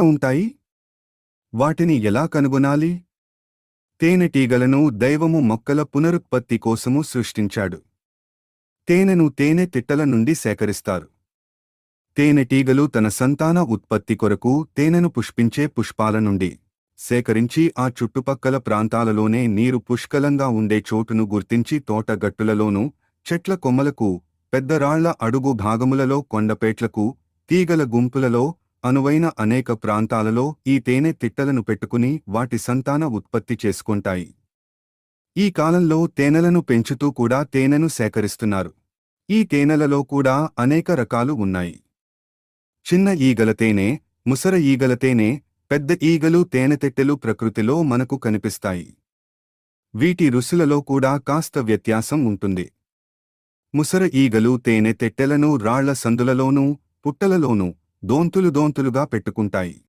ఉంటాయి? వాటిని ఎలా కనుగొనాలి? తేనెటీగలను దైవము మొక్కల పునరుత్పత్తి కోసము సృష్టించాడు. తేనెను తేనె తిట్టల నుండి సేకరిస్తారు. తేనెటీగలు తన సంతాన ఉత్పత్తి కొరకు తేనెను పుష్పించే పుష్పాల నుండి సేకరించి ఆ చుట్టుపక్కల ప్రాంతాలలోనే నీరు పుష్కలంగా ఉండే చోటును గుర్తించి తోటగట్టులలోనూ, చెట్ల కొమ్మలకు, పెద్ద రాళ్ల అడుగు భాగములలో, కొండపేట్లకు, తీగల గుంపులలో, అనువైన అనేక ప్రాంతాలలో ఈ తేనె తిట్టలను పెట్టుకుని వాటి సంతాన ఉత్పత్తి చేసుకుంటాయి. ఈ కాలంలో తేనెలను పెంచుతూ కూడా తేనెను సేకరిస్తున్నారు. ఈ తేనెలలో కూడా అనేక రకాలు ఉన్నాయి. చిన్న ఈగల తేనె, ముసర ఈగల తేనె, పెద్ద ఈగలు తేనెతెట్టెలు ప్రకృతిలో మనకు కనిపిస్తాయి. వీటి రుసులలో కూడా కాస్త వ్యత్యాసం ఉంటుంది. ముసర ఈగలు తేనె తెట్టెలను రాళ్ల సందులలోనూ, పుట్టలలోనూ దోంతులుగా పెట్టుకుంటాయి.